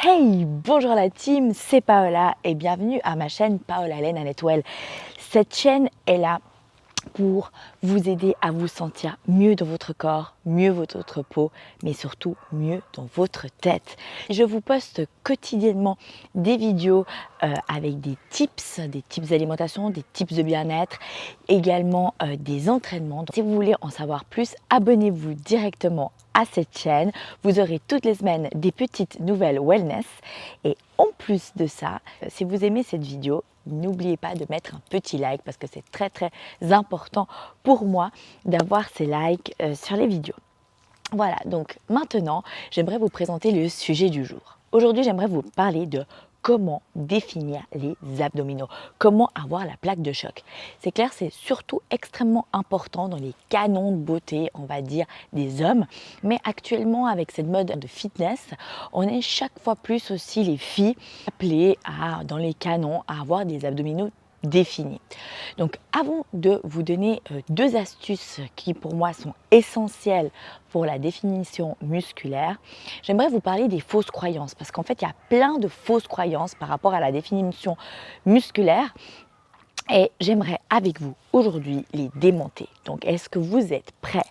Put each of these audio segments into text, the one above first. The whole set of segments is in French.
Hey, bonjour la team, c'est Paola et bienvenue à ma chaîne Paola Laine Well. Cette chaîne est là pour vous aider à vous sentir mieux dans votre corps, mieux dans votre peau, mais surtout mieux dans votre tête. Je vous poste quotidiennement des vidéos avec des tips d'alimentation, des tips de bien-être, également des entraînements. Donc, si vous voulez en savoir plus, abonnez-vous directement à cette chaîne. Vous aurez toutes les semaines des petites nouvelles wellness. Et en plus de ça, si vous aimez cette vidéo, n'oubliez pas de mettre un petit like parce que c'est très important pour moi d'avoir ces likes sur les vidéos. Voilà, donc maintenant, j'aimerais vous présenter le sujet du jour. Aujourd'hui, j'aimerais vous parler de comment définir les abdominaux, comment avoir la plaque de choc. C'est clair, c'est surtout extrêmement important dans les canons de beauté, on va dire, des hommes. Mais actuellement, avec cette mode de fitness, on est chaque fois plus aussi les filles appelées dans les canons à avoir des abdominaux définis. Donc avant de vous donner deux astuces qui pour moi sont essentielles pour la définition musculaire, j'aimerais vous parler des fausses croyances parce qu'en fait il y a plein de fausses croyances par rapport à la définition musculaire et j'aimerais avec vous aujourd'hui les démonter. Donc est-ce que vous êtes prêts ?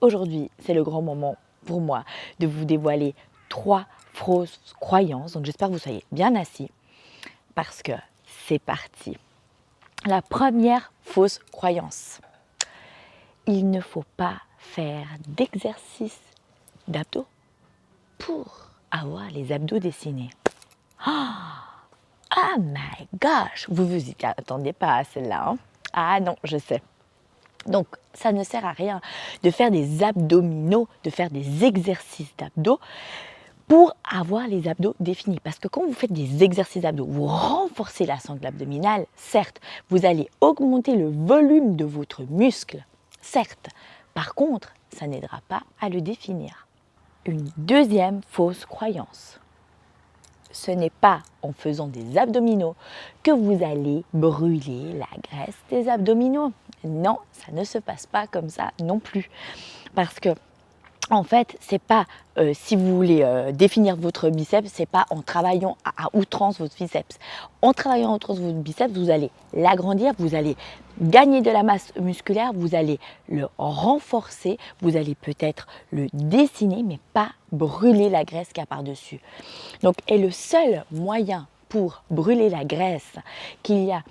Aujourd'hui, c'est le grand moment pour moi de vous dévoiler 3 fausses croyances. Donc j'espère que vous soyez bien assis parce que c'est parti. La première fausse croyance. Il ne faut pas faire d'exercice d'abdos pour avoir les abdos dessinés. Oh my gosh, vous vous y attendez pas à celle-là, hein? Ah non, je sais. Donc, ça ne sert à rien de faire des abdominaux, de faire des exercices d'abdos pour avoir les abdos définis. Parce que quand vous faites des exercices d'abdos, vous renforcez la sangle abdominale, certes, vous allez augmenter le volume de votre muscle, certes. Par contre, ça n'aidera pas à le définir. Une deuxième fausse croyance. Ce n'est pas en faisant des abdominaux que vous allez brûler la graisse des abdominaux. Non, ça ne se passe pas comme ça non plus. Parce que, en fait, c'est pas si vous voulez définir votre biceps, c'est pas en travaillant à outrance votre biceps. En travaillant à outrance votre biceps, vous allez l'agrandir, vous allez gagner de la masse musculaire, vous allez le renforcer, vous allez peut-être le dessiner, mais pas brûler la graisse qu'il y a par-dessus. Donc, et le seul moyen pour brûler la graisse qu'il y a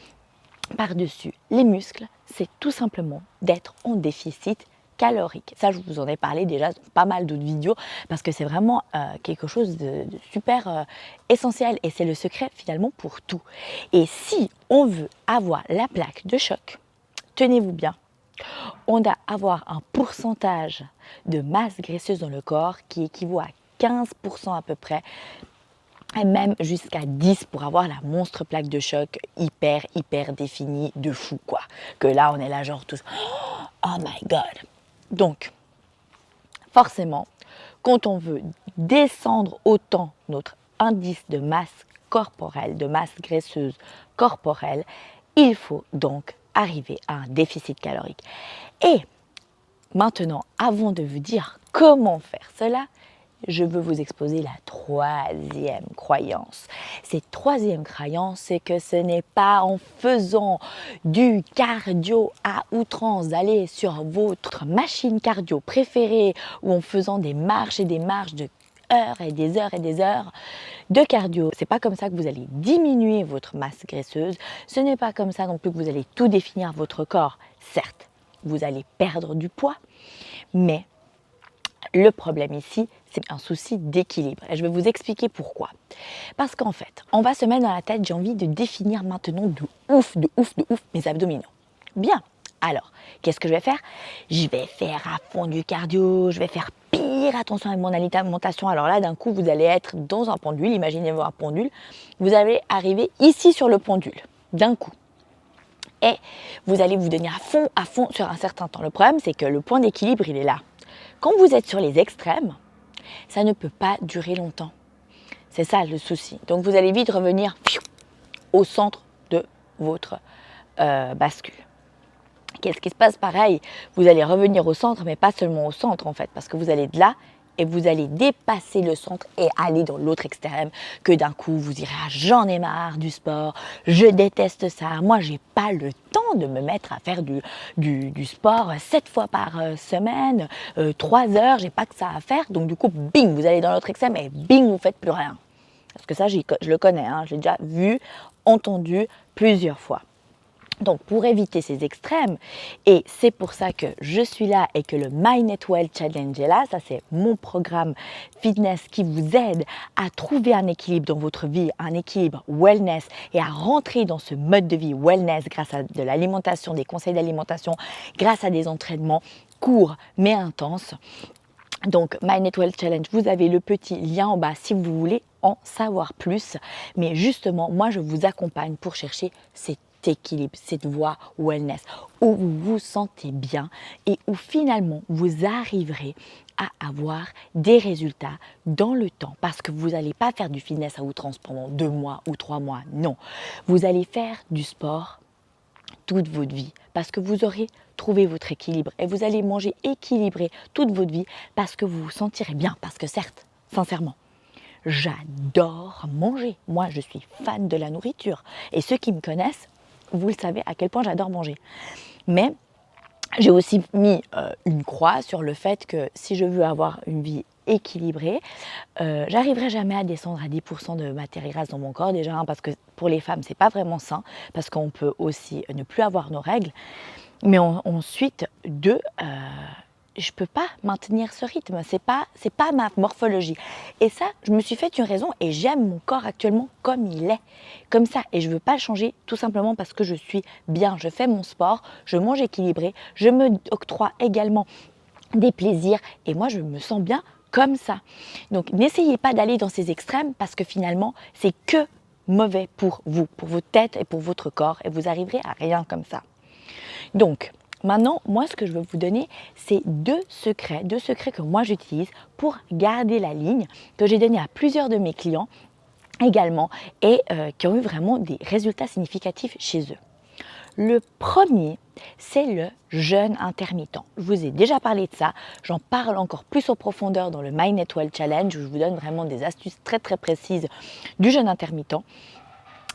par-dessus les muscles, c'est tout simplement d'être en déficit calorique. Ça, je vous en ai parlé déjà dans pas mal d'autres vidéos parce que c'est vraiment quelque chose de super essentiel et c'est le secret finalement pour tout. Et si on veut avoir la plaque de choc, tenez-vous bien, on doit avoir un pourcentage de masse graisseuse dans le corps qui équivaut à 15% à peu près, et même jusqu'à 10 pour avoir la monstre plaque de choc hyper définie de fou quoi. Que là on est là genre tous oh my god. Donc forcément quand on veut descendre autant notre indice de masse corporelle, de masse graisseuse corporelle, il faut donc arriver à un déficit calorique. Et maintenant, avant de vous dire comment faire cela, je veux vous exposer la troisième croyance. Cette troisième croyance, c'est que ce n'est pas en faisant du cardio à outrance, d'aller sur votre machine cardio préférée ou en faisant des marches et des marches de heures et des heures de cardio. C'est pas comme ça que vous allez diminuer votre masse graisseuse. Ce n'est pas comme ça non plus que vous allez tout définir votre corps. Certes, vous allez perdre du poids, mais le problème ici, c'est un souci d'équilibre. Et je vais vous expliquer pourquoi. Parce qu'en fait, on va se mettre dans la tête, j'ai envie de définir maintenant de ouf mes abdominaux. Bien, alors, qu'est-ce que je vais faire? Je vais faire à fond du cardio, je vais faire pire attention à mon alimentation. Alors là, d'un coup, vous allez être dans un pendule, imaginez-vous un pendule. Vous allez arriver ici sur le pendule, d'un coup. Et vous allez vous donner à fond sur un certain temps. Le problème, c'est que le point d'équilibre, il est là. Quand vous êtes sur les extrêmes, ça ne peut pas durer longtemps. C'est ça le souci. Donc vous allez vite revenir au centre de votre bascule. Qu'est-ce qui se passe pareil? Vous allez revenir au centre, mais pas seulement au centre en fait, parce que vous allez de là et vous allez dépasser le centre et aller dans l'autre extrême, que d'un coup vous direz ah, j'en ai marre du sport, je déteste ça, moi j'ai pas le temps de me mettre à faire du sport 7 fois par semaine, 3 heures, j'ai pas que ça à faire, donc du coup bing, vous allez dans l'autre extrême et bing, vous faites plus rien. Parce que ça je le connais, hein, je l'ai déjà vu, entendu plusieurs fois. Donc pour éviter ces extrêmes, et c'est pour ça que je suis là et que le My Net Well Challenge est là, ça c'est mon programme fitness qui vous aide à trouver un équilibre dans votre vie, un équilibre wellness et à rentrer dans ce mode de vie wellness grâce à de l'alimentation, des conseils d'alimentation, grâce à des entraînements courts mais intenses. Donc My Net Well Challenge, vous avez le petit lien en bas si vous voulez en savoir plus, mais justement moi je vous accompagne pour chercher cet équilibre, cette voie wellness où vous vous sentez bien et où finalement vous arriverez à avoir des résultats dans le temps, parce que vous n'allez pas faire du fitness à outrance pendant 2 mois ou 3 mois, non, vous allez faire du sport toute votre vie, parce que vous aurez trouvé votre équilibre et vous allez manger équilibré toute votre vie parce que vous vous sentirez bien, parce que certes, sincèrement, j'adore manger. Moi, je suis fan de la nourriture et ceux qui me connaissent, vous le savez à quel point j'adore manger. Mais j'ai aussi mis une croix sur le fait que si je veux avoir une vie équilibrée, j'arriverai jamais à descendre à 10% de matière grasse dans mon corps déjà, hein, parce que pour les femmes, c'est pas vraiment sain, parce qu'on peut aussi ne plus avoir nos règles. Mais ensuite, je peux pas maintenir ce rythme, c'est pas ma morphologie. Et ça, je me suis fait une raison et j'aime mon corps actuellement comme il est, comme ça. Et je veux pas le changer tout simplement parce que je suis bien, je fais mon sport, je mange équilibré, je me octroie également des plaisirs et moi je me sens bien comme ça. Donc n'essayez pas d'aller dans ces extrêmes parce que finalement c'est que mauvais pour vous, pour votre tête et pour votre corps et vous arriverez à rien comme ça. Donc maintenant, moi ce que je veux vous donner, c'est deux secrets que moi j'utilise pour garder la ligne, que j'ai donné à plusieurs de mes clients également et qui ont eu vraiment des résultats significatifs chez eux. Le premier, c'est le jeûne intermittent. Je vous ai déjà parlé de ça, j'en parle encore plus en profondeur dans le My Net Well Challenge où je vous donne vraiment des astuces très très précises du jeûne intermittent.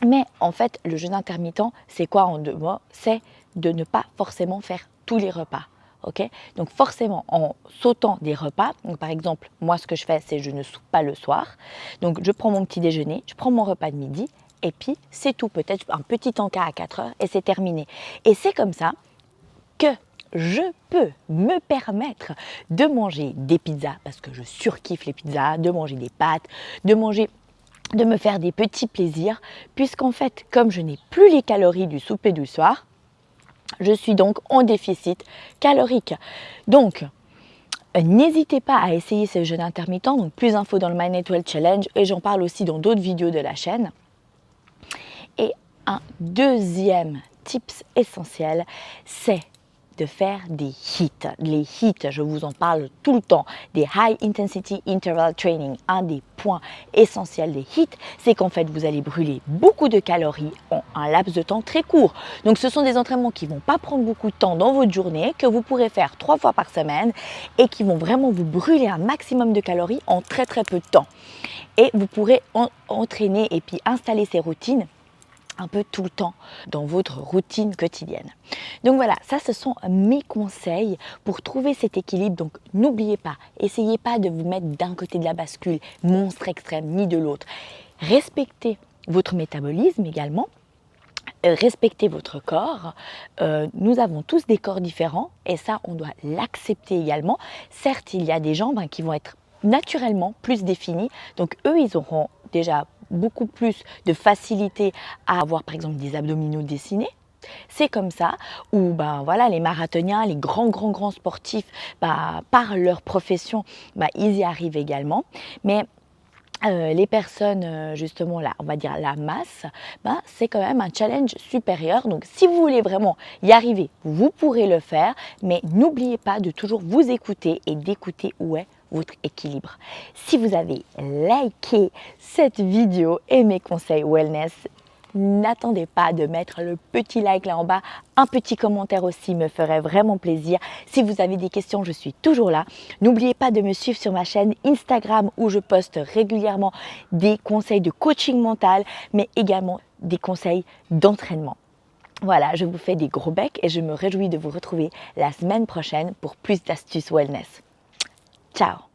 Mais en fait, le jeûne intermittent, c'est quoi en 2 mots? C'est de ne pas forcément faire tous les repas. Okay, donc forcément, en sautant des repas, donc par exemple, moi ce que je fais, c'est je ne soupe pas le soir. Donc je prends mon petit déjeuner, je prends mon repas de midi, et puis c'est tout, peut-être un petit encas à 4 heures, et c'est terminé. Et c'est comme ça que je peux me permettre de manger des pizzas, parce que je surkiffe les pizzas, de manger des pâtes, de me faire des petits plaisirs, puisqu'en fait, comme je n'ai plus les calories du souper du soir, je suis donc en déficit calorique. Donc, n'hésitez pas à essayer ce jeûne intermittent. Donc, plus d'infos dans le My Net Well Challenge et j'en parle aussi dans d'autres vidéos de la chaîne. Et un deuxième tips essentiel, c'est de faire des HIIT. Les HIIT, je vous en parle tout le temps, des High Intensity Interval Training. Un des points essentiels des HIIT, c'est qu'en fait, vous allez brûler beaucoup de calories en un laps de temps très court. Donc, ce sont des entraînements qui ne vont pas prendre beaucoup de temps dans votre journée, que vous pourrez faire 3 fois par semaine et qui vont vraiment vous brûler un maximum de calories en très très peu de temps. Et vous pourrez entraîner et puis installer ces routines un peu tout le temps dans votre routine quotidienne. Donc voilà, ça ce sont mes conseils pour trouver cet équilibre. Donc n'oubliez pas, essayez pas de vous mettre d'un côté de la bascule, monstre extrême, ni de l'autre. Respectez votre métabolisme également. Respectez votre corps. Nous avons tous des corps différents et ça on doit l'accepter également. Certes, il y a des gens qui vont être naturellement plus définis, donc eux ils auront déjà beaucoup plus de facilité à avoir par exemple des abdominaux dessinés. C'est comme ça, ou voilà, les marathoniens, les grands sportifs, par leur profession, ils y arrivent également. Mais les personnes, justement, là, on va dire la masse, c'est quand même un challenge supérieur. Donc, si vous voulez vraiment y arriver, vous pourrez le faire, mais n'oubliez pas de toujours vous écouter et d'écouter où est votre équilibre. Si vous avez liké cette vidéo et mes conseils wellness, n'attendez pas de mettre le petit like là en bas, un petit commentaire aussi me ferait vraiment plaisir. Si vous avez des questions, je suis toujours là. N'oubliez pas de me suivre sur ma chaîne Instagram où je poste régulièrement des conseils de coaching mental, mais également des conseils d'entraînement. Voilà, je vous fais des gros becs et je me réjouis de vous retrouver la semaine prochaine pour plus d'astuces wellness. Ciao!